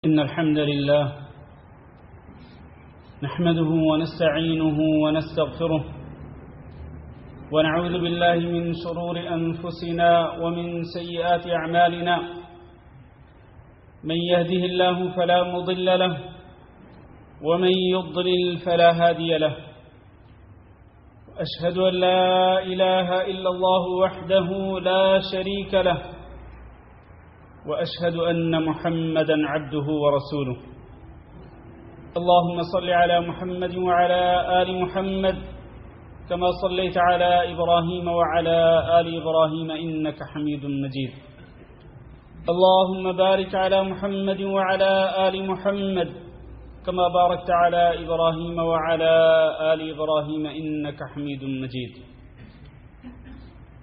إن الحمد لله نحمده ونستعينه ونستغفره ونعوذ بالله من شرور أنفسنا ومن سيئات أعمالنا. من يهده الله فلا مضل له ومن يضلل فلا هادي له. أشهد أن لا إله إلا الله وحده لا شريك له وأشهد أن محمدا عبده ورسوله. اللهم صل على محمد وعلى آل محمد كما صليت على إبراهيم وعلى آل إبراهيم إنك حميد مجيد. اللهم بارك على محمد وعلى آل محمد كما باركت على إبراهيم وعلى آل إبراهيم إنك حميد مجيد.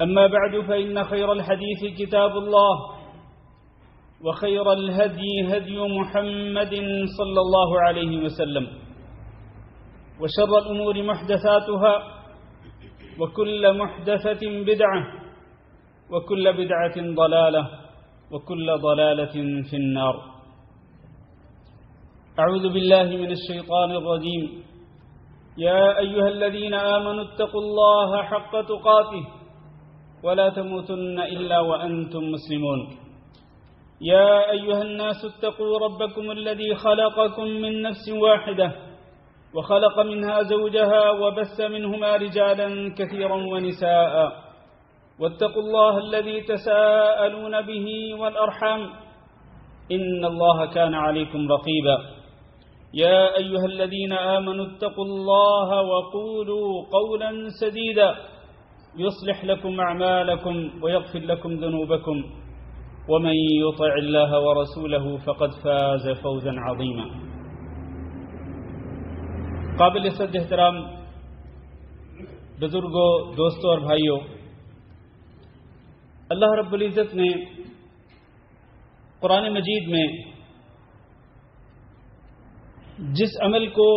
أما بعد، فإن خير الحديث كتاب الله، وخير الهدي هدي محمد صلى الله عليه وسلم، وشر الأمور محدثاتها، وكل محدثة بدعة، وكل بدعة ضلالة، وكل ضلالة في النار. أعوذ بالله من الشيطان الرجيم. يا أيها الذين آمنوا اتقوا الله حق تقاته ولا تموتن إلا وأنتم مسلمون. يا أيها الناس اتقوا ربكم الذي خلقكم من نفس واحدة وخلق منها زوجها وبث منهما رجالا كثيرا ونساء، واتقوا الله الذي تساءلون به والأرحام إن الله كان عليكم رقيبا. يا أيها الذين آمنوا اتقوا الله وقولوا قولا سديدا يصلح لكم أعمالكم ويغفر لكم ذنوبكم، ومن يطع الله ورسوله فقد فاز فوزا عظيما. قابل صد احترام بزرگوں، دوستوں اور بھائیوں، اللہ رب العزت نے قرآن مجید میں جس عمل کو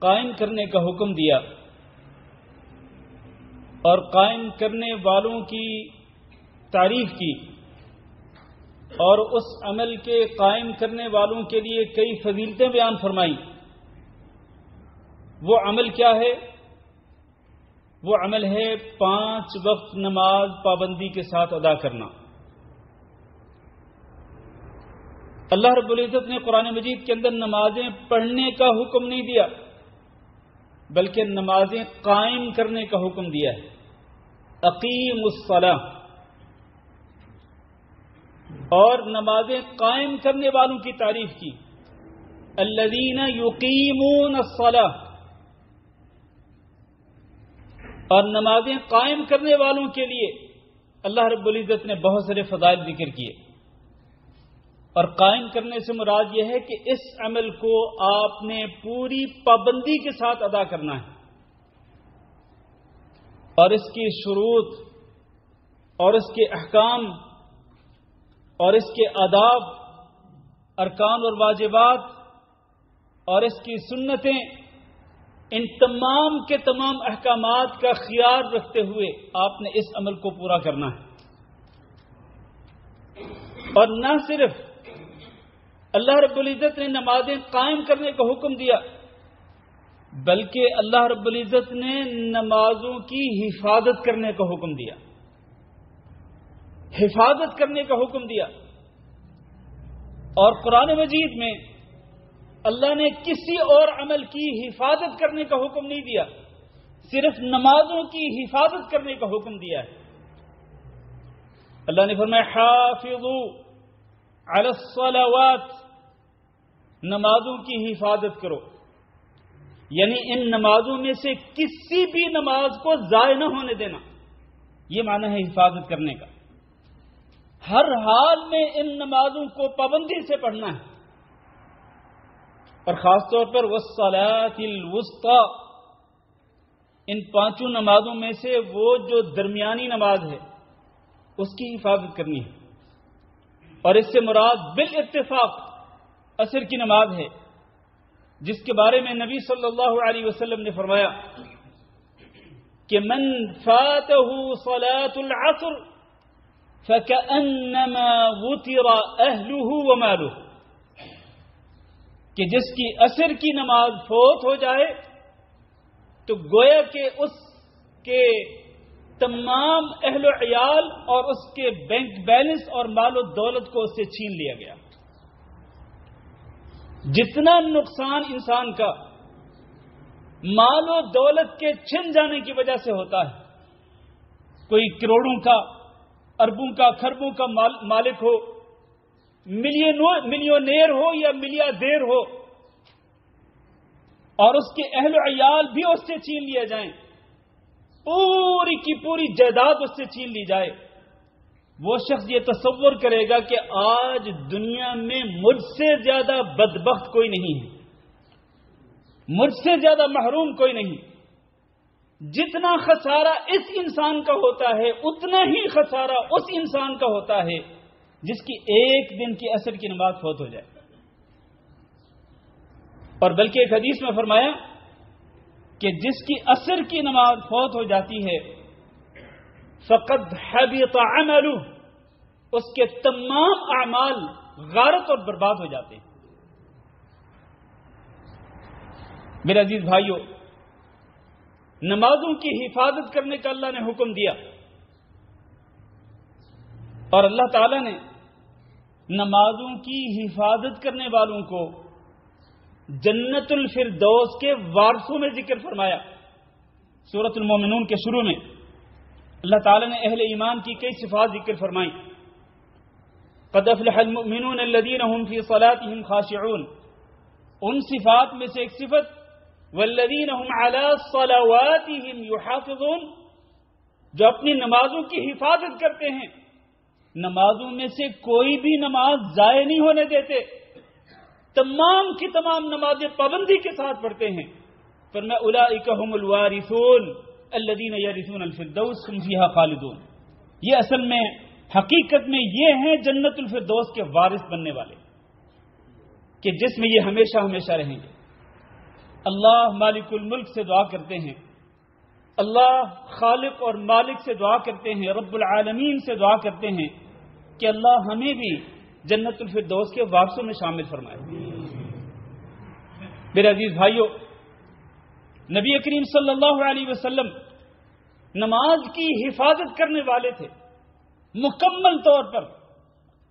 قائم کرنے کا حکم دیا اور قائم کرنے والوں کی تعریف کی، اور اس عمل کے قائم کرنے والوں کے لیے کئی فضیلتیں بیان فرمائی، وہ عمل کیا ہے؟ وہ عمل ہے 5 وقت نماز پابندی کے ساتھ ادا کرنا۔ اللہ رب العزت نے قرآن مجید کے اندر نمازیں پڑھنے کا حکم نہیں دیا، بلکہ نمازیں قائم کرنے کا حکم دیا ہے۔ اقیم الصلاۃ، اور نمازیں قائم کرنے والوں کی تعریف کی، الذین یقیمون الصلاۃ، اور نمازیں قائم کرنے والوں کے لیے اللہ رب العزت نے بہت سارے فضائل ذکر کیے۔ اور قائم کرنے سے مراد یہ ہے کہ اس عمل کو آپ نے پوری پابندی کے ساتھ ادا کرنا ہے، اور اس کی شروط اور اس کے احکام اور اس کے آداب، ارکان اور واجبات اور اس کی سنتیں، ان تمام کے تمام احکامات کا خیال رکھتے ہوئے آپ نے اس عمل کو پورا کرنا ہے۔ اور نہ صرف اللہ رب العزت نے نمازیں قائم کرنے کا حکم دیا، بلکہ اللہ رب العزت نے نمازوں کی حفاظت کرنے کا حکم دیا، حفاظت کرنے کا حکم دیا۔ اور قرآن مجید میں اللہ نے کسی اور عمل کی حفاظت کرنے کا حکم نہیں دیا، صرف نمازوں کی حفاظت کرنے کا حکم دیا ہے۔ اللہ نے فرمایا حافظوا علی الصلوات، نمازوں کی حفاظت کرو، یعنی ان نمازوں میں سے کسی بھی نماز کو ضائع نہ ہونے دینا، یہ معنی ہے حفاظت کرنے کا۔ ہر حال میں ان نمازوں کو پابندی سے پڑھنا ہے، اور خاص طور پر والصلاۃ الوسطی، ان 5 نمازوں میں سے وہ جو درمیانی نماز ہے اس کی حفاظت کرنی ہے۔ اور اس سے مراد بالاتفاق عصر کی نماز ہے، جس کے بارے میں نبی صلی اللہ علیہ وسلم نے فرمایا کہ من فاتہ صلاۃ العصر فَكَأَنَّمَا وُتِرَ أَهْلُهُ وَمَالُهُ، کہ جس کی عصر کی نماز فوت ہو جائے تو گویا کہ اس کے تمام اہل و عیال اور اس کے بینک بیلنس اور مال و دولت کو اس سے چھین لیا گیا۔ جتنا نقصان انسان کا مال و دولت کے چھن جانے کی وجہ سے ہوتا ہے، کوئی کروڑوں کا، اربوں کا، کھربوں کا مالک ہو، ملینئر ہو یا ملیاردیر ہو، اور اس کے اہل و عیال بھی اس سے چھین لیا جائیں، پوری کی پوری جائیداد اس سے چھین لی جائے، وہ شخص یہ تصور کرے گا کہ آج دنیا میں مجھ سے زیادہ بدبخت کوئی نہیں ہے، مجھ سے زیادہ محروم کوئی نہیں۔ جتنا خسارہ اس انسان کا ہوتا ہے اتنا ہی خسارہ اس انسان کا ہوتا ہے جس کی ایک دن کی عصر کی نماز فوت ہو جائے۔ اور بلکہ ایک حدیث میں فرمایا کہ جس کی عصر کی نماز فوت ہو جاتی ہے فقد حبط عمله، اس کے تمام اعمال غارت اور برباد ہو جاتے ہیں۔ میرے عزیز بھائیوں، نمازوں کی حفاظت کرنے کا اللہ نے حکم دیا، اور اللہ تعالی نے نمازوں کی حفاظت کرنے والوں کو جنت الفردوس کے وارثوں میں ذکر فرمایا۔ سورۃ المومنون کے شروع میں اللہ تعالی نے اہل ایمان کی کئی صفات ذکر فرمائیں۔ قد افلح المؤمنون الذين هم في صلاتهم خاشعون، ان صفات میں سے ایک صفت والذین هم على صلواتهم يحافظون، جو اپنی نمازوں کی حفاظت کرتے ہیں، نمازوں میں سے کوئی بھی نماز ضائع نہیں ہونے دیتے، تمام کی تمام نمازیں پابندی کے ساتھ پڑھتے ہیں۔ فرمایا اولئک هم الوارثون الذین یرثون الفردوس هم فیہا خالدون، یہ اصل میں حقیقت میں یہ ہیں جنت الفردوس کے وارث بننے والے، کہ جس میں یہ ہمیشہ ہمیشہ رہیں گے۔ اللہ مالک الملک سے دعا کرتے ہیں، اللہ خالق اور مالک سے دعا کرتے ہیں، رب العالمین سے دعا کرتے ہیں کہ اللہ ہمیں بھی جنت الفردوس کے وارثوں میں شامل فرمائے۔ میرے عزیز بھائیوں، نبی کریم صلی اللہ علیہ وسلم نماز کی حفاظت کرنے والے تھے مکمل طور پر۔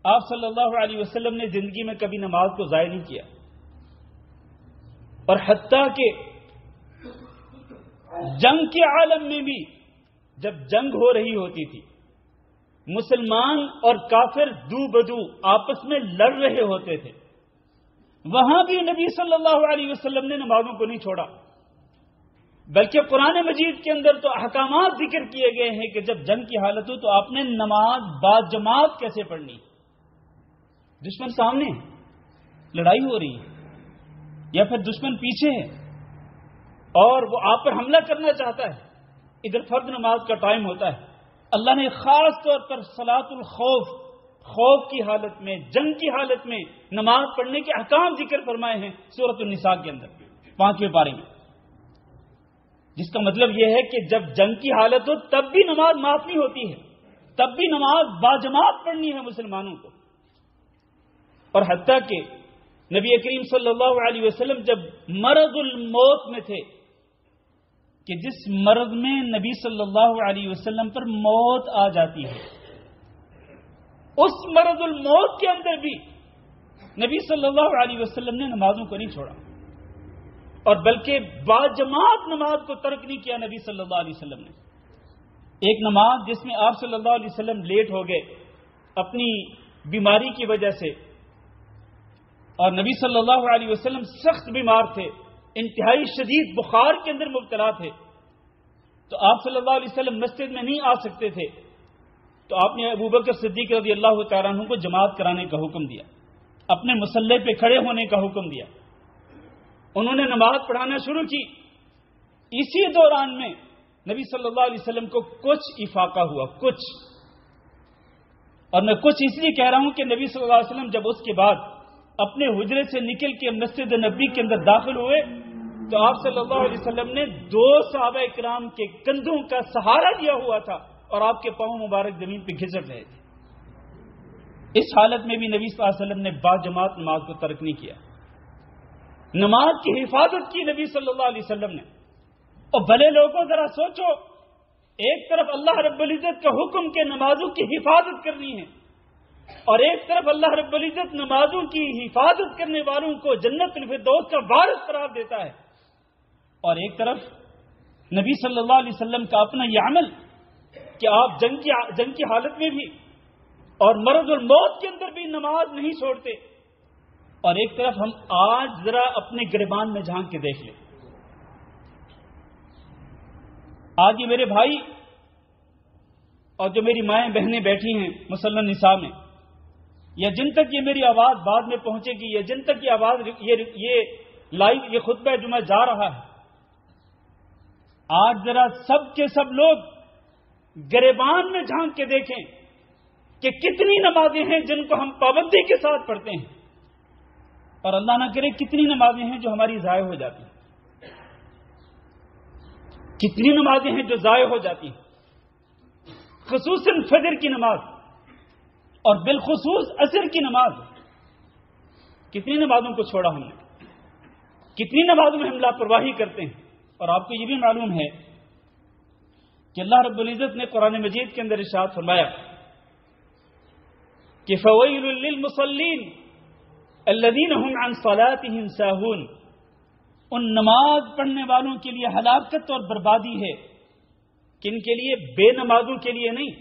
آپ صلی اللہ علیہ وسلم نے زندگی میں کبھی نماز کو ضائع نہیں کیا، اور حتیٰ کہ جنگ کے عالم میں بھی جب جنگ ہو رہی ہوتی تھی، مسلمان اور کافر دو بدو آپس میں لڑ رہے ہوتے تھے، وہاں بھی نبی صلی اللہ علیہ وسلم نے نمازوں کو نہیں چھوڑا، بلکہ قرآن مجید کے اندر تو احکامات ذکر کیے گئے ہیں کہ جب جنگ کی حالت ہو تو آپ نے نماز با جماعت کیسے پڑھنی۔ دشمن سامنے ہے، لڑائی ہو رہی ہے، یا پھر دشمن پیچھے ہے اور وہ آپ پر حملہ کرنا چاہتا ہے، ادھر فرض نماز کا ٹائم ہوتا ہے، اللہ نے خاص طور پر صلاۃ الخوف، خوف کی حالت میں، جنگ کی حالت میں نماز پڑھنے کے احکام ذکر فرمائے ہیں سورۃ النساء کے اندر 5ویں پارے میں، جس کا مطلب یہ ہے کہ جب جنگ کی حالت ہو تب بھی نماز معاف نہیں ہوتی ہے، تب بھی نماز باجماعت پڑھنی ہے مسلمانوں کو۔ اور حتیٰ کہ نبی کریم صلی اللہ علیہ وسلم جب مرض الموت میں تھے، کہ جس مرض میں نبی صلی اللہ علیہ وسلم پر موت آ جاتی ہے، اس مرض الموت کے اندر بھی نبی صلی اللہ علیہ وسلم نے نمازوں کو نہیں چھوڑا، اور بلکہ باجماعت نماز کو ترک نہیں کیا نبی صلی اللہ علیہ وسلم نے۔ ایک نماز جس میں آپ صلی اللہ علیہ وسلم لیٹ ہو گئے اپنی بیماری کی وجہ سے، اور نبی صلی اللہ علیہ وسلم سخت بیمار تھے، انتہائی شدید بخار کے اندر مبتلا تھے، تو آپ صلی اللہ علیہ وسلم مسجد میں نہیں آ سکتے تھے، تو آپ نے ابوبکر صدیق رضی اللہ تعالیٰ عنہ کو جماعت کرانے کا حکم دیا، اپنے مصلی پہ کھڑے ہونے کا حکم دیا، انہوں نے نماز پڑھانا شروع کی۔ اسی دوران میں نبی صلی اللہ علیہ وسلم کو کچھ افاقہ ہوا، کچھ، اور میں کچھ اس لیے کہہ رہا ہوں کہ نبی صلی اللہ علیہ وسلم جب اس کے بعد اپنے حجرے سے نکل کے مسجد نبی کے اندر داخل ہوئے تو آپ صلی اللہ علیہ وسلم نے 2 صحابہ اکرام کے کندھوں کا سہارا دیا ہوا تھا اور آپ کے پاؤں مبارک زمین پہ گھسٹ رہے تھے۔ اس حالت میں بھی نبی صلی اللہ علیہ وسلم نے باجماعت نماز کو ترک نہیں کیا۔ نماز کی حفاظت کی نبی صلی اللہ علیہ وسلم نے. اور بھلے لوگوں ذرا سوچو، ایک طرف اللہ رب العزت کا حکم کہ نمازوں کی حفاظت کرنی ہے، اور ایک طرف اللہ رب العزت نمازوں کی حفاظت کرنے والوں کو جنت الفردوس کا وارث قرار دیتا ہے، اور ایک طرف نبی صلی اللہ علیہ وسلم کا اپنا یہ عمل کہ آپ جنگ کی حالت میں بھی اور مرض الموت کے اندر بھی نماز نہیں چھوڑتے. اور ایک طرف ہم آج ذرا اپنے گریبان میں جھانک کے دیکھ لیں. آج یہ میرے بھائی اور جو میری مائیں بہنیں بیٹھی ہیں مسلح نساء میں، یا جن تک یہ میری آواز بعد میں پہنچے گی، یا جن تک یہ آواز یہ لائیو یہ خطبہ جمعہ جا رہا ہے، آج ذرا سب کے سب لوگ گریبان میں جھانک کے دیکھیں کہ کتنی نمازیں ہیں جن کو ہم پابندی کے ساتھ پڑھتے ہیں، اور اللہ نہ کرے کتنی نمازیں ہیں جو ہماری ضائع ہو جاتی ہیں. کتنی نمازیں ہیں جو ضائع ہو جاتی ہیں، خصوصاً فجر کی نماز اور بالخصوص عصر کی نماز. کتنی نمازوں کو چھوڑا ہم نے، کتنی نمازوں میں ہم لاپرواہی کرتے ہیں. اور آپ کو یہ بھی معلوم ہے کہ اللہ رب العزت نے قرآن مجید کے اندر ارشاد فرمایا کہ فویل للمصلین الذین هم عن صلاتهم ساہون. ان نماز پڑھنے والوں کے لیے ہلاکت اور بربادی ہے. کن کے لیے؟ بے نمازوں کے لیے نہیں.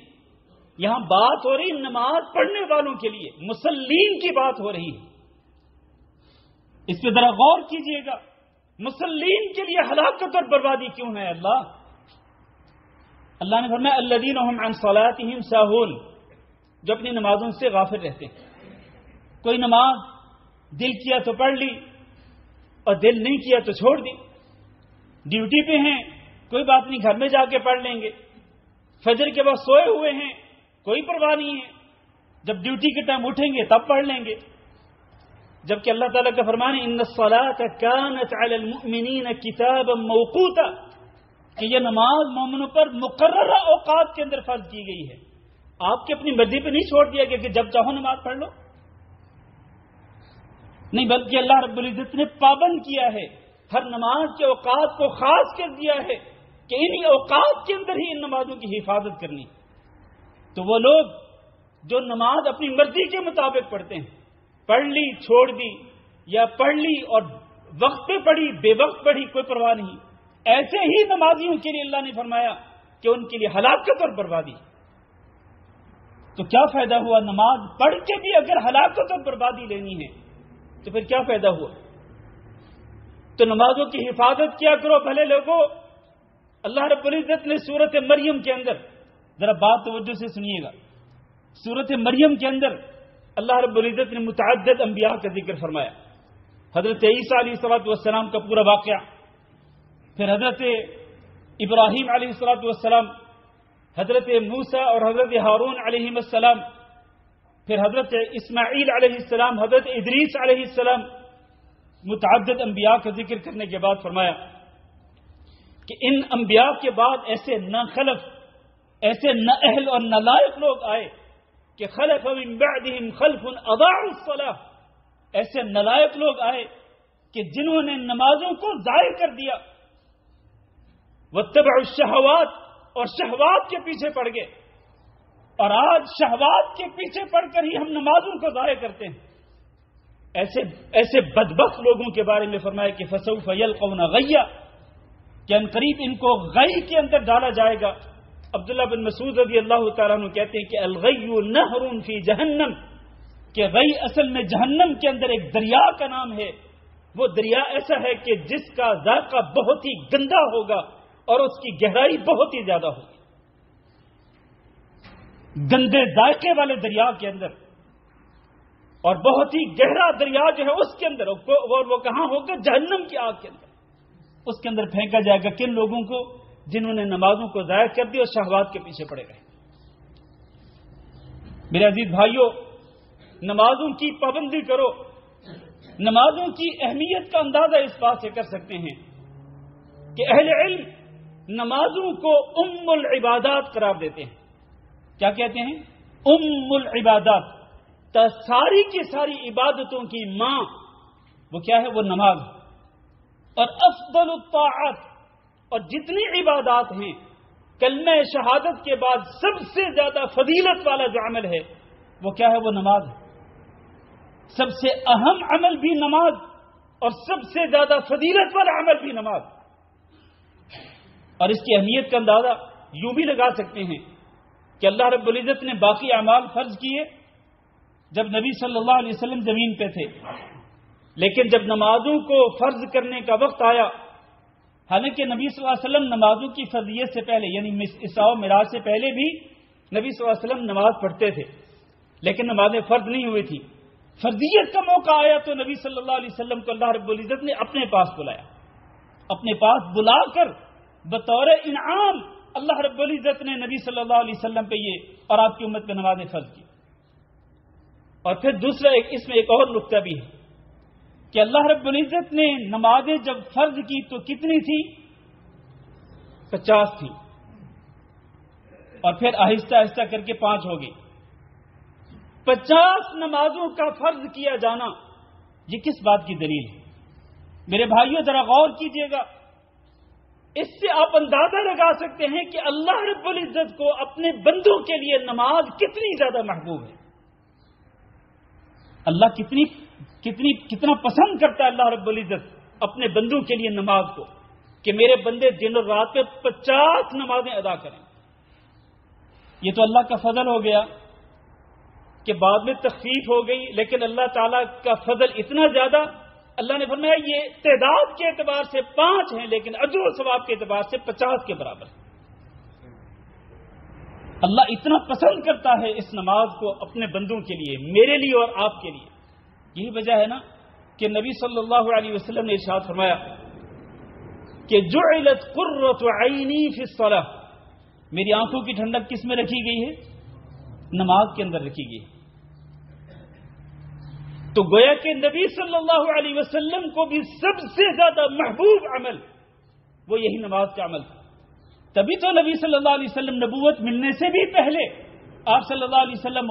یہاں بات ہو رہی نماز پڑھنے والوں کے لیے، مصلین کی بات ہو رہی ہے. اس پہ ذرا غور کیجئے گا، مصلین کے لیے ہلاکت اور بربادی کیوں ہے؟ اللہ نے فرمایا الذین هم عن صلاتهم ساہون، جو اپنی نمازوں سے غافل رہتے ہیں. کوئی نماز دل کیا تو پڑھ لی اور دل نہیں کیا تو چھوڑ دی. ڈیوٹی پہ ہیں، کوئی بات نہیں، گھر میں جا کے پڑھ لیں گے. فجر کے بعد سوئے ہوئے ہیں، کوئی پرواہ نہیں ہے، جب ڈیوٹی کے ٹائم اٹھیں گے تب پڑھ لیں گے. جبکہ اللہ تعالیٰ کا فرمان ہے ان الصلاۃ کانت علی المؤمنین کتابا موقوتا، کہ یہ نماز مومنوں پر مقررہ اوقات کے اندر فرض کی گئی ہے. آپ کی اپنی مرضی پہ نہیں چھوڑ دیا گیا کہ جب چاہو نماز پڑھ لو، نہیں، بلکہ اللہ رب العزت نے پابند کیا ہے. ہر نماز کے اوقات کو خاص کر دیا ہے کہ انہی اوقات کے اندر ہی ان نمازوں کی حفاظت کرنی. تو وہ لوگ جو نماز اپنی مرضی کے مطابق پڑھتے ہیں، پڑھ لی چھوڑ دی، یا پڑھ لی اور وقت پہ پڑھی بے وقت پڑھی، کوئی پرواہ نہیں، ایسے ہی نمازیوں کے لیے اللہ نے فرمایا کہ ان کے لیے ہلاکت اور بربادی. تو کیا فائدہ ہوا؟ نماز پڑھ کے بھی اگر ہلاکت اور بربادی لینی ہے تو پھر کیا فائدہ ہوا؟ تو نمازوں کی حفاظت کیا کرو بھلے لوگوں. اللہ رب العزت نے سورۃ مریم کے اندر، ذرا بات توجہ سے سنیے گا، سورۃ مریم کے اندر اللہ رب العزت نے متعدد انبیاء کا ذکر فرمایا. حضرت عیسیٰ علیہ السلام کا پورا واقعہ، پھر حضرت ابراہیم علیہ السلام، حضرت موسیٰ اور حضرت ہارون علیہ السلام، پھر حضرت اسماعیل علیہ السلام، حضرت ادریس علیہ السلام. متعدد انبیاء کا ذکر کرنے کے بعد فرمایا کہ ان انبیاء کے بعد ایسے نہ خلف، ایسے نہ اہل اور نہ لائق لوگ آئے کہ خلف من بعدہم خلف اضاعوا الصلاۃ، ایسے نالائق لوگ آئے کہ جنہوں نے نمازوں کو ضائع کر دیا. واتبعوا الشہوات، اور شہوات کے پیچھے پڑ گئے. اور آج شہوات کے پیچھے پڑ کر ہی ہم نمازوں کو ضائع کرتے ہیں. ایسے بدبخت لوگوں کے بارے میں فرمایا کہ فسوف یلقون غیا، کہ ان قریب ان کو غی کے اندر ڈالا جائے گا. عبداللہ بن مسعود رضی اللہ تعالیٰ عنہ کہتے ہیں کہ الغی نہر فی جہنم، کہ غی اصل میں جہنم کے اندر ایک دریا کا نام ہے. وہ دریا ایسا ہے کہ جس کا ذائقہ بہت ہی گندا ہوگا اور اس کی گہرائی بہت ہی زیادہ ہوگی. گندے ذائقے والے دریا کے اندر، اور بہت ہی گہرا دریا جو ہے اس کے اندر، وہ کہاں ہوگا؟ جہنم کی آگ کے اندر. اس کے اندر پھینکا جائے گا کن لوگوں کو؟ جنہوں نے نمازوں کو ضائع کر دی اور شہوات کے پیچھے پڑے گئے. میرے عزیز بھائیوں، نمازوں کی پابندی کرو. نمازوں کی اہمیت کا اندازہ اس بات سے کر سکتے ہیں کہ اہل علم نمازوں کو ام العبادات قرار دیتے ہیں. کیا کہتے ہیں؟ ام العبادات، ساری کی ساری عبادتوں کی ماں. وہ کیا ہے؟ وہ نماز. اور افضل الطاعات، اور جتنی عبادات ہیں کلمہ شہادت کے بعد سب سے زیادہ فضیلت والا جو عمل ہے وہ کیا ہے؟ وہ نماز ہے. سب سے اہم عمل بھی نماز اور سب سے زیادہ فضیلت والا عمل بھی نماز. اور اس کی اہمیت کا اندازہ یوں بھی لگا سکتے ہیں کہ اللہ رب العزت نے باقی اعمال فرض کیے جب نبی صلی اللہ علیہ وسلم زمین پہ تھے، لیکن جب نمازوں کو فرض کرنے کا وقت آیا، حالانکہ نبی صلی اللہ علیہ وسلم نمازوں کی فرضیت سے پہلے یعنی اسراء و معراج سے پہلے بھی نبی صلی اللہ علیہ وسلم نماز پڑھتے تھے، لیکن نمازیں فرض نہیں ہوئی تھی. فرضیت کا موقع آیا تو نبی صلی اللہ علیہ وسلم کو اللہ رب العزت نے اپنے پاس بلایا. اپنے پاس بلا کر بطور انعام اللہ رب العزت نے نبی صلی اللہ علیہ وسلم پہ یہ اور آپ کی امت پہ نمازیں فرض کی. اور پھر دوسرا اس میں ایک اور نقطہ بھی ہے کہ اللہ رب العزت نے نمازیں جب فرض کی تو کتنی تھی؟ 50 تھی، اور پھر آہستہ آہستہ کر کے 5 ہو گئی. 50 نمازوں کا فرض کیا جانا یہ کس بات کی دلیل ہے؟ میرے بھائیوں ذرا غور کیجئے گا. اس سے آپ اندازہ لگا سکتے ہیں کہ اللہ رب العزت کو اپنے بندوں کے لیے نماز کتنی زیادہ محبوب ہے. اللہ کتنا پسند کرتا ہے اللہ رب العزت اپنے بندوں کے لیے نماز کو، کہ میرے بندے دن اور رات پہ 50 نمازیں ادا کریں. یہ تو اللہ کا فضل ہو گیا کہ بعد میں تخفیف ہو گئی، لیکن اللہ تعالیٰ کا فضل اتنا زیادہ، اللہ نے فرمایا یہ تعداد کے اعتبار سے 5 ہیں لیکن اجر و ثواب کے اعتبار سے 50 کے برابر. اللہ اتنا پسند کرتا ہے اس نماز کو اپنے بندوں کے لیے، میرے لیے اور آپ کے لیے. یہی وجہ ہے نا کہ نبی صلی اللہ علیہ وسلم نے ارشاد فرمایا کہ جعلت قرۃ عینی فی الصلاۃ، میری آنکھوں کی ٹھنڈک کس میں رکھی گئی ہے؟ نماز کے اندر رکھی گئی. تو گویا کہ نبی صلی اللہ علیہ وسلم کو بھی سب سے زیادہ محبوب عمل وہ یہی نماز کا عمل تھا. تبھی تو نبی صلی اللہ علیہ وسلم نبوت ملنے سے بھی پہلے آپ صلی اللہ علیہ وسلم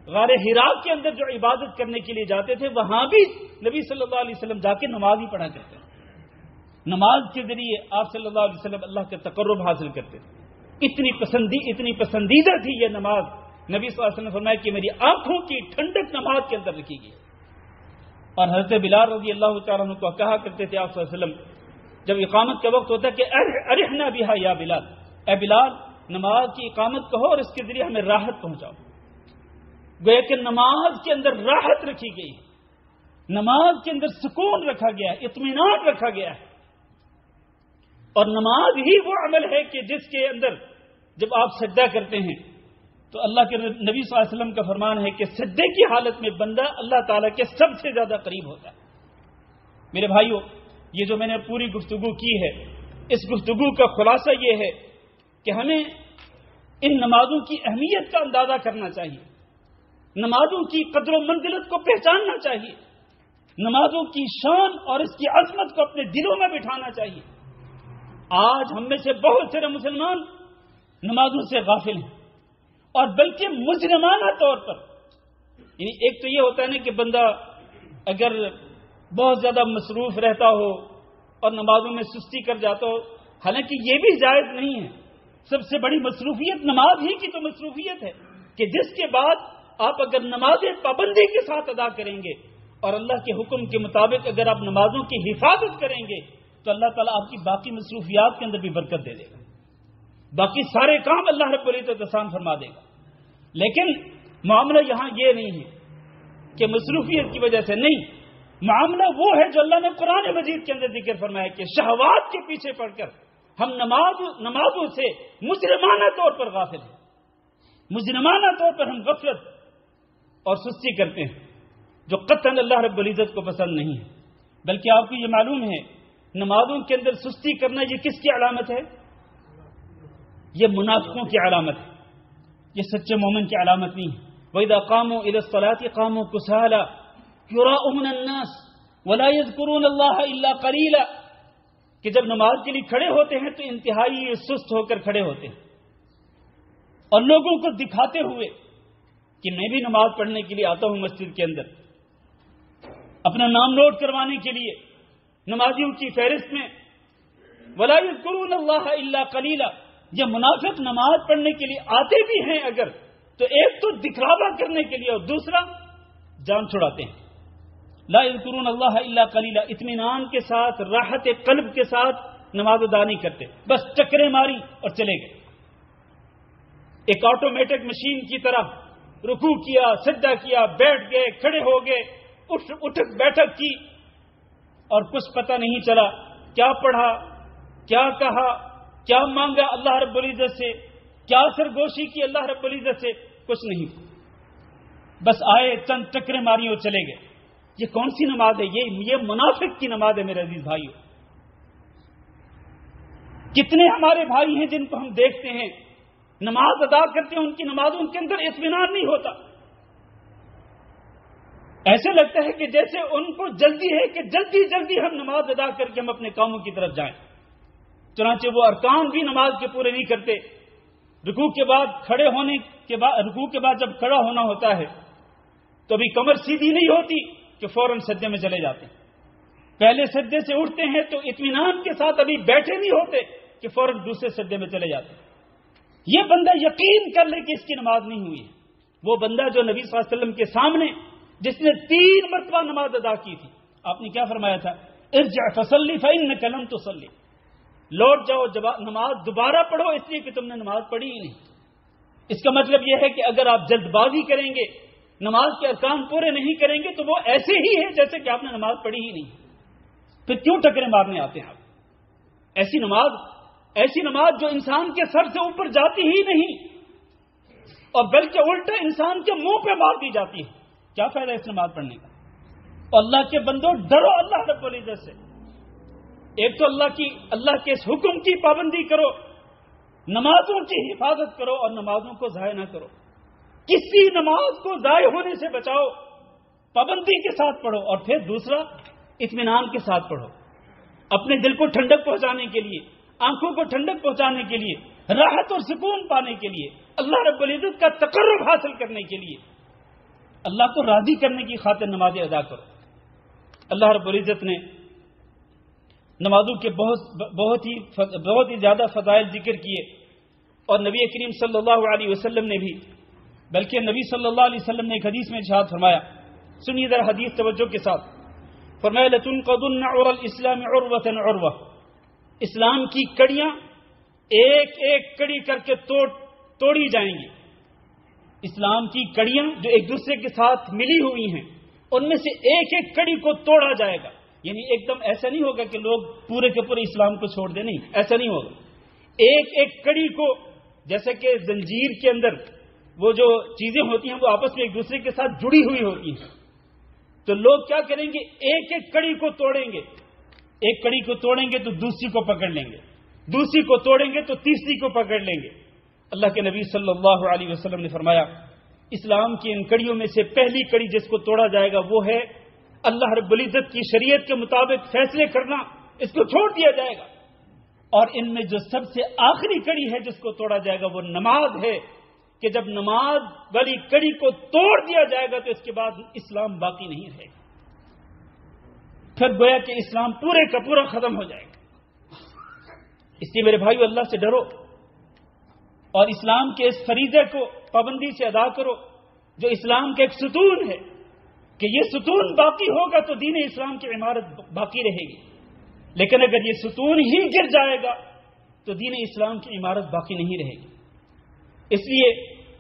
غار حرا کے اندر جو عبادت کرنے کے لیے جاتے تھے وہاں بھی نبی صلی اللہ علیہ وسلم جا کے نماز ہی پڑھا کرتے تھے. نماز کے ذریعے آپ صلی اللہ علیہ وسلم اللہ کا تقرب حاصل کرتے تھے. اتنی پسندیدہ تھی یہ نماز. نبی صلی اللہ علیہ وسلم نے فرمایا کہ میری آنکھوں کی ٹھنڈک نماز کے اندر رکھی گئی. اور حضرت بلال رضی اللہ تعالیٰ عنہ کو کہا کرتے تھے آپ صلی اللہ علیہ وسلم جب اقامت کا وقت ہوتا ہے کہ ارحنا بہا یا بلال، اے بلال نماز کی اقامت کہو اور اس کے ذریعے ہمیں راحت پہنچاؤ. گویا کہ نماز کے اندر راحت رکھی گئی، نماز کے اندر سکون رکھا گیا ہے، اطمینان رکھا گیا ہے. اور نماز ہی وہ عمل ہے کہ جس کے اندر جب آپ سجدہ کرتے ہیں تو اللہ کے نبی صلی اللہ علیہ وسلم کا فرمان ہے کہ سجدے کی حالت میں بندہ اللہ تعالیٰ کے سب سے زیادہ قریب ہوتا ہے. میرے بھائیوں، یہ جو میں نے پوری گفتگو کی ہے اس گفتگو کا خلاصہ یہ ہے کہ ہمیں ان نمازوں کی اہمیت کا اندازہ کرنا چاہیے، نمازوں کی قدر و منزلت کو پہچاننا چاہیے، نمازوں کی شان اور اس کی عظمت کو اپنے دلوں میں بٹھانا چاہیے. آج ہم میں سے بہت سے مسلمان نمازوں سے غافل ہیں، اور بلکہ مجرمانہ طور پر. یعنی ایک تو یہ ہوتا ہے نا کہ بندہ اگر بہت زیادہ مصروف رہتا ہو اور نمازوں میں سستی کر جاتا ہو، حالانکہ یہ بھی جائز نہیں ہے. سب سے بڑی مصروفیت نماز ہی کی تو مصروفیت ہے کہ جس کے بعد آپ اگر نمازیں پابندی کے ساتھ ادا کریں گے اور اللہ کے حکم کے مطابق اگر آپ نمازوں کی حفاظت کریں گے تو اللہ تعالیٰ آپ کی باقی مصروفیات کے اندر بھی برکت دے دے گا، باقی سارے کام اللہ رب العزت آسان فرما دے گا. لیکن معاملہ یہاں یہ نہیں ہے کہ مصروفیت کی وجہ سے نہیں، معاملہ وہ ہے جو اللہ نے قرآن مجید کے اندر ذکر فرمایا کہ شہوات کے پیچھے پڑ کر ہم نمازوں سے مجرمانہ طور پر غافل ہیں، مجرمانہ طور پر ہم غفلت اور سستی کرتے ہیں جو قطعاً اللہ رب العزت کو پسند نہیں ہے. بلکہ آپ کو یہ معلوم ہے نمازوں کے اندر سستی کرنا یہ کس کی علامت ہے؟ یہ منافقوں کی علامت ہے، یہ سچے مومن کی علامت نہیں ہے. وَإِذَا قَامُوا إِلَى الصَّلَاةِ قَامُوا كُسَالَىٰ يُرَاءُونَ النَّاسَ وَلَا يَذْكُرُونَ اللَّهَ إِلَّا قَلِيلًا، کہ جب نماز کے لیے کھڑے ہوتے ہیں تو انتہائی سست ہو کر کھڑے ہوتے ہیں اور لوگوں کو دکھاتے ہوئے کہ میں بھی نماز پڑھنے کے لیے آتا ہوں مسجد کے اندر، اپنا نام نوٹ کروانے کے لیے نمازیوں کی فہرست میں وَلَا يَذْكُرُونَ اللَّهَ إِلَّا قَلِيلًا. یہ منافق نماز پڑھنے کے لیے آتے بھی ہیں اگر تو ایک تو دکھلاوا کرنے کے لیے اور دوسرا جان چھڑاتے ہیں. لا يذكرون اللہ الا قلیلا، اطمینان کے ساتھ راحت قلب کے ساتھ نماز ادا نہیں کرتے، بس چکریں ماری اور چلے گئے. ایک آٹومیٹک مشین کی طرح رکوع کیا، سجدہ کیا، بیٹھ گئے، کھڑے ہو گئے، اٹھک بیٹھک کی اور کچھ پتہ نہیں چلا کیا پڑھا، کیا کہا، کیا مانگا اللہ رب العزت سے، کیا سرگوشی کی اللہ رب العزت سے، کچھ نہیں. بس آئے چند چکریں ماری اور چلے گئے. یہ کون سی نماز ہے؟ یہ منافق کی نماز ہے میرے عزیز بھائیو. کتنے ہمارے بھائی ہیں جن کو ہم دیکھتے ہیں نماز ادا کرتے ہیں، ان کی نمازوں کے اندر اطمینان نہیں ہوتا. ایسے لگتا ہے کہ جیسے ان کو جلدی ہے کہ جلدی جلدی ہم نماز ادا کر کے ہم اپنے کاموں کی طرف جائیں. چنانچہ وہ ارکان بھی نماز کے پورے نہیں کرتے. رکوع کے بعد کھڑے ہونے کے بعد، رکوع کے بعد جب کھڑا ہونا ہوتا ہے تو ابھی کمر سیدھی نہیں ہوتی کہ فوراً سجدے میں چلے جاتے ہیں. پہلے سجدے سے اٹھتے ہیں تو اطمینان کے ساتھ ابھی بیٹھے نہیں ہوتے کہ فوراً دوسرے سجدے میں چلے جاتے ہیں. یہ بندہ یقین کر لے کہ اس کی نماز نہیں ہوئی ہے. وہ بندہ جو نبی صلی اللہ علیہ وسلم کے سامنے جس نے 3 مرتبہ نماز ادا کی تھی، آپ نے کیا فرمایا تھا؟ ارجع فصلی فإنک لم تصلی، لوٹ جاؤ نماز دوبارہ پڑھو اس لیے کہ تم نے نماز پڑھی ہی نہیں. اس کا مطلب یہ ہے کہ اگر آپ جلد بازی کریں گے، نماز کے ارکان پورے نہیں کریں گے تو وہ ایسے ہی ہے جیسے کہ آپ نے نماز پڑھی ہی نہیں. پھر کیوں ٹکرے مارنے آتے ہیں آپ؟ ایسی نماز جو انسان کے سر سے اوپر جاتی ہی نہیں اور بلکہ الٹا انسان کے منہ پہ مار دی جاتی ہے. کیا فائدہ اس نماز پڑھنے کا؟ اور اللہ کے بندوں ڈرو اللہ رب العزت سے. ایک تو اللہ کے اس حکم کی پابندی کرو، نمازوں کی حفاظت کرو اور نمازوں کو ضائع نہ کرو. کسی نماز کو ضائع ہونے سے بچاؤ، پابندی کے ساتھ پڑھو. اور پھر دوسرا اطمینان کے ساتھ پڑھو، اپنے دل کو ٹھنڈک پہنچانے کے لیے، آنکھوں کو ٹھنڈک پہنچانے کے لیے، راحت اور سکون پانے کے لیے، اللہ رب العزت کا تقرب حاصل کرنے کے لیے، اللہ کو راضی کرنے کی خاطر نمازیں ادا کرو. اللہ رب العزت نے نمازوں کے بہت ہی زیادہ فضائل ذکر کیے اور نبی کریم صلی اللہ علیہ وسلم نے بھی، بلکہ نبی صلی اللہ علیہ وسلم نے ایک حدیث میں ارشاد فرمایا، سنیے ذرا حدیث توجہ کے ساتھ. فرمایا لَتُنْقَضُنَّ عُرَى الْإِسْلَامِ عُرْوَةً عُرْوَةً، اسلام کی کڑیاں ایک ایک کڑی کر کے توڑی جائیں گی. اسلام کی کڑیاں جو ایک دوسرے کے ساتھ ملی ہوئی ہیں ان میں سے ایک ایک کڑی کو توڑا جائے گا. یعنی ایک دم ایسا نہیں ہوگا کہ لوگ پورے کے پورے اسلام کو چھوڑ دیں، نہیں، ایسا نہیں ہوگا. ایک ایک کڑی کو، جیسے کہ زنجیر کے اندر وہ جو چیزیں ہوتی ہیں وہ آپس میں ایک دوسرے کے ساتھ جڑی ہوئی ہوتی ہیں، تو لوگ کیا کریں گے؟ ایک ایک کڑی کو توڑیں گے. ایک کڑی کو توڑیں گے تو دوسری کو پکڑ لیں گے، دوسری کو توڑیں گے تو تیسری کو پکڑ لیں گے. اللہ کے نبی صلی اللہ علیہ وسلم نے فرمایا اسلام کی ان کڑیوں میں سے پہلی کڑی جس کو توڑا جائے گا وہ ہے اللہ رب العزت کی شریعت کے مطابق فیصلے کرنا، اس کو چھوڑ دیا جائے گا. اور ان میں جو سب سے آخری کڑی ہے جس کو توڑا جائے گا وہ نماز ہے، کہ جب نماز والی کڑی کو توڑ دیا جائے گا تو اس کے بعد اسلام باقی نہیں رہے گا. پھر گویا کہ اسلام پورے کا پورا ختم ہو جائے گا. اس لیے میرے بھائیو اللہ سے ڈرو اور اسلام کے اس فریضے کو پابندی سے ادا کرو جو اسلام کا ایک ستون ہے، کہ یہ ستون باقی ہوگا تو دین اسلام کی عمارت باقی رہے گی. لیکن اگر یہ ستون ہی گر جائے گا تو دین اسلام کی عمارت باقی نہیں رہے گی. اس لیے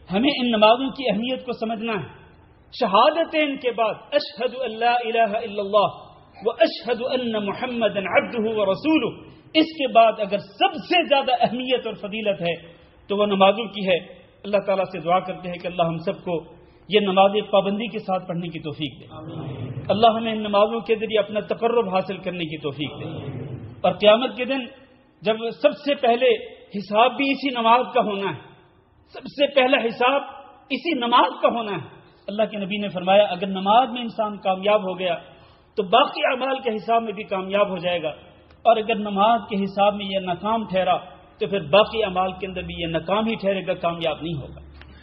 ہمیں ان نمازوں کی اہمیت کو سمجھنا ہے. شہادتین کے بعد اشہد ان لا الہ الا اللہ و اشہد ان محمدا عبدہ و رسولہ، اس کے بعد اگر سب سے زیادہ اہمیت اور فضیلت ہے تو وہ نمازوں کی ہے. اللہ تعالیٰ سے دعا کرتے ہیں کہ اللہ ہم سب کو یہ نمازیں پابندی کے ساتھ پڑھنے کی توفیق دے. اللہ ہمیں ان نمازوں کے ذریعے اپنا تقرب حاصل کرنے کی توفیق دے. اور قیامت کے دن جب سب سے پہلے حساب بھی اسی نماز کا ہونا ہے، سب سے پہلا حساب اسی نماز کا ہونا ہے. اللہ کے نبی نے فرمایا اگر نماز میں انسان کامیاب ہو گیا تو باقی اعمال کے حساب میں بھی کامیاب ہو جائے گا، اور اگر نماز کے حساب میں یہ ناکام ٹھہرا تو پھر باقی اعمال کے اندر بھی یہ ناکام ہی ٹھہرے گا، کامیاب نہیں ہوگا.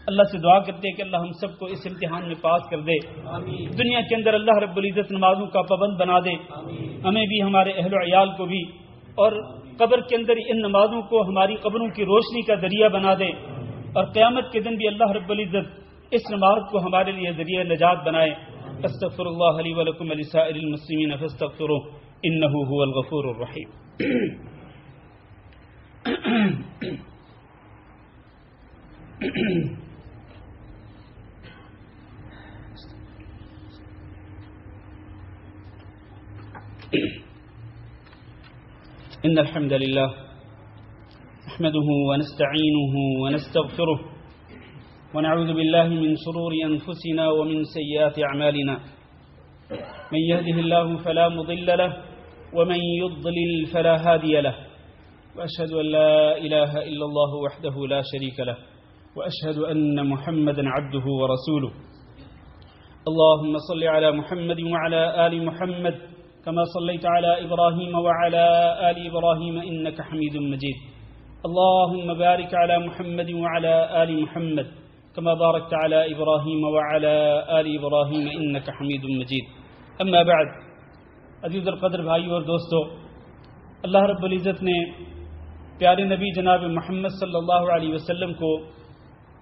اللہ سے دعا کرتے ہیں کہ اللہ ہم سب کو اس امتحان میں پاس کر دے. دنیا کے اندر اللہ رب العزت نمازوں کا پابند بنا دے, ہمیں بھی ہمارے اہل و عیال کو بھی, اور قبر کے اندر ان نمازوں کو ہماری قبروں کی روشنی کا ذریعہ بنا دے, اور قیامت کے دن بھی اللہ رب العزت اس نماز کو ہمارے لیے ذریعہ نجات بنائے. استغفر اللہ لی ولکم ولسائر المسلمین فاستغفروہ انہ هو الغفور الرحیم. إن الحمد لله نحمده ونستعينه ونستغفره ونعوذ بالله من شرور أنفسنا ومن سيئات أعمالنا من يهده الله فلا مضل له ومن يضلل فلا هادي له وأشهد أن لا إله إلا الله وحده لا شريك له وأشهد أن محمدا عبده ورسوله. اللهم صل على محمد وعلى آل محمد كما صليت على إبراهيم وعلى آل إبراهيم إنك حميد مجيد. اللهم بارك على محمد وعلى آل محمد كما باركت على إبراهيم وعلى آل إبراهيم إنك حميد مجيد. أما بعد، عزیز القدر بھائیو اور دوستو، اللہ رب العزت نے پیارے نبی جناب محمد صلی اللہ علیہ وسلم کو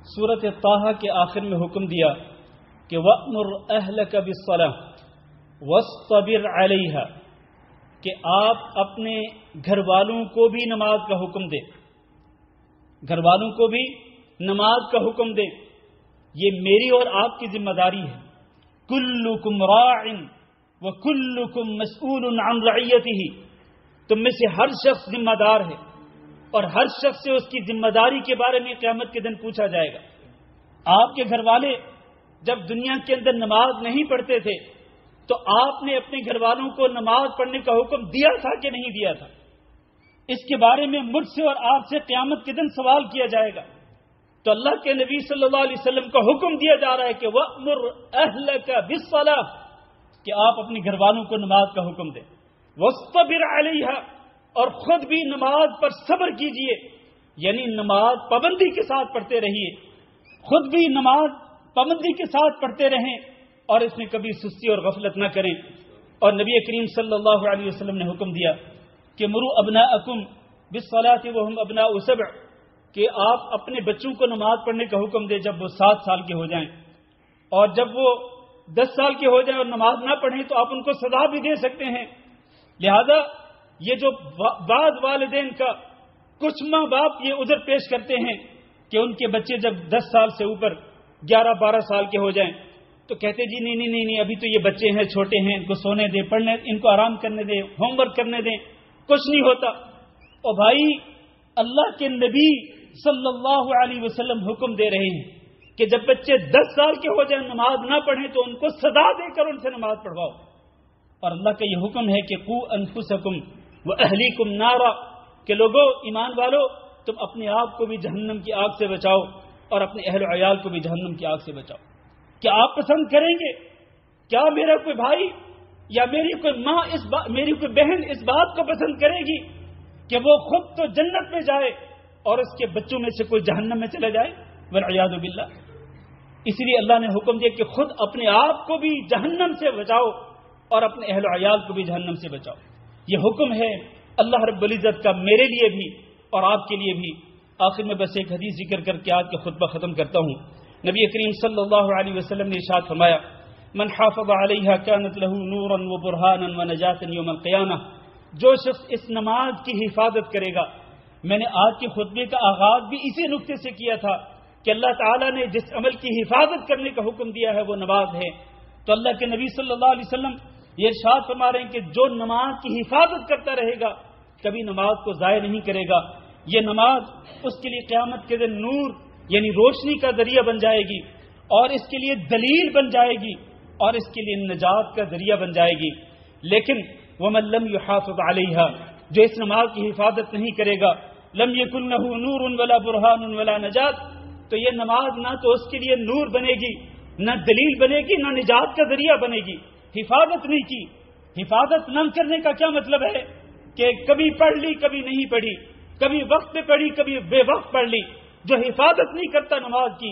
سورۃ طٰہٰ کے آخر میں حکم دیا کہ وَأْمُرْ أَهْلَكَ بِالصَّلَاةِ وَاصْطَبِرْ عَلَيْهَا، کہ آپ اپنے گھر والوں کو بھی نماز کا حکم دیں، گھر والوں کو بھی نماز کا حکم دیں. یہ میری اور آپ کی ذمہ داری ہے. کلکم راع وکلکم مسئول عن رعیتہ، تم میں سے ہر شخص ذمہ دار ہے اور ہر شخص سے اس کی ذمہ داری کے بارے میں قیامت کے دن پوچھا جائے گا. آپ کے گھر والے جب دنیا کے اندر نماز نہیں پڑھتے تھے تو آپ نے اپنے گھر والوں کو نماز پڑھنے کا حکم دیا تھا کہ نہیں دیا تھا؟ اس کے بارے میں مجھ سے اور آپ سے قیامت کے دن سوال کیا جائے گا. تو اللہ کے نبی صلی اللہ علیہ وسلم کو حکم دیا جا رہا ہے کہ وَأْمُرْ أَهْلَكَ بِالصَّلَاةِ، کہ آپ اپنے گھر والوں کو نماز کا حکم دیں. وَاصْطَبِرْ عَلَيْهَا، اور خود بھی نماز پر صبر کیجئے، یعنی نماز پابندی کے ساتھ پڑھتے رہیے، خود بھی نماز پابندی کے ساتھ پڑھتے رہیں اور اس میں کبھی سستی اور غفلت نہ کریں. اور نبی کریم صلی اللہ علیہ وسلم نے حکم دیا کہ مروا ابناءکم بالصلاۃ وهم ابناء سبع، کہ آپ اپنے بچوں کو نماز پڑھنے کا حکم دیں جب وہ 7 سال کے ہو جائیں، اور جب وہ 10 سال کے ہو جائیں اور نماز نہ پڑھیں تو آپ ان کو سزا بھی دے سکتے ہیں. لہذا یہ جو بعض والدین کا کچھ ماں باپ یہ عذر پیش کرتے ہیں کہ ان کے بچے جب 10 سال سے اوپر 11-12 سال کے ہو جائیں تو کہتے جی نہیں ابھی تو یہ بچے ہیں، چھوٹے ہیں، ان کو سونے دیں، پڑھنے، ان کو آرام کرنے دیں، ہوم ورک کرنے دیں، کچھ نہیں ہوتا. اور بھائی اللہ کے نبی صلی اللہ علیہ وسلم حکم دے رہے ہیں کہ جب بچے 10 سال کے ہو جائیں نماز نہ پڑھیں تو ان کو سزا دے کر ان سے نماز پڑھواؤ. اور اللہ کا یہ حکم ہے کہ قوا انفسکم واہلیکم نارا، کہ لوگو ایمان والو تم اپنے آپ کو بھی جہنم کی آگ سے بچاؤ اور اپنے اہل و عیال کو بھی جہنم کی آگ سے بچاؤ. کیا آپ پسند کریں گے، کیا میرا کوئی بھائی یا میری کوئی ماں میری کوئی بہن اس بات کو پسند کرے گی کہ وہ خود تو جنت میں جائے اور اس کے بچوں میں سے کوئی جہنم میں چلا جائے؟ والعیاذ باللہ. اس لیے اللہ نے حکم دیا کہ خود اپنے آپ کو بھی جہنم سے بچاؤ اور اپنے اہل و عیال کو بھی جہنم سے بچاؤ. یہ حکم ہے اللہ رب العزت کا میرے لیے بھی اور آپ کے لیے بھی. آخر میں بس ایک حدیث ذکر کر کے آج کا خطبہ ختم کرتا ہوں. نبی کریم صلی اللہ علیہ وسلم نے ارشاد فرمایا من حافظ علیہا کانت لہ نورا وبرہانا ونجاتا یوم القیامہ، جو شخص اس نماز کی حفاظت کرے گا. میں نے آج کے خطبے کا آغاز بھی اسی نقطے سے کیا تھا کہ اللہ تعالیٰ نے جس عمل کی حفاظت کرنے کا حکم دیا ہے وہ نماز ہے. تو اللہ کے نبی صلی اللہ علیہ وسلم یہ ارشاد فرما رہے ہیں کہ جو نماز کی حفاظت کرتا رہے گا کبھی نماز کو ضائع نہیں کرے گا. یہ نماز اس کے لیے قیامت کے دن نور یعنی روشنی کا ذریعہ بن جائے گی اور اس کے لیے دلیل بن جائے گی اور اس کے لیے نجات کا ذریعہ بن جائے گی. لیکن وَمَن لَّمْ يُحَافِظْ عَلَيْهَا، جو اس نماز کی حفاظت نہیں کرے گا، لَمْ يَكُن لَّهُ نُورٌ وَلَا بُرْهَانٌ وَلَا نَجَاتٌ، تو یہ نماز نہ تو اس کے لیے نور بنے گی، نہ دلیل بنے گی، نہ نجات کا ذریعہ بنے گی. حفاظت نہیں کی. حفاظت نہ کرنے کا کیا مطلب ہے کہ کبھی پڑھ لی کبھی نہیں پڑھی، کبھی وقت پہ پڑھی کبھی بے وقت پڑھ لی. جو حفاظت نہیں کرتا نماز کی،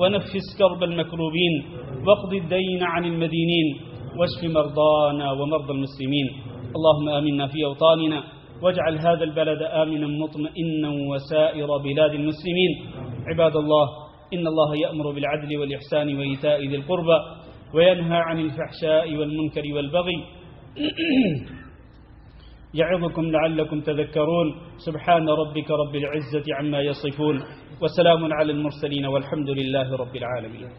ونفس كرب المكروبين واقض الدين عن المدينين واشف مرضانا ومرضى المسلمين. اللهم آمنا في أوطاننا واجعل هذا البلد آمنا مطمئنا وسائر بلاد المسلمين. عباد الله، إن الله يأمر بالعدل والإحسان وإيتاء ذي القربى وينهى عن الفحشاء والمنكر والبغي يعظكم لعلكم تذكرون. سبحان ربك رب العزة عما يصفون وسلام على المرسلين والحمد لله رب العالمين.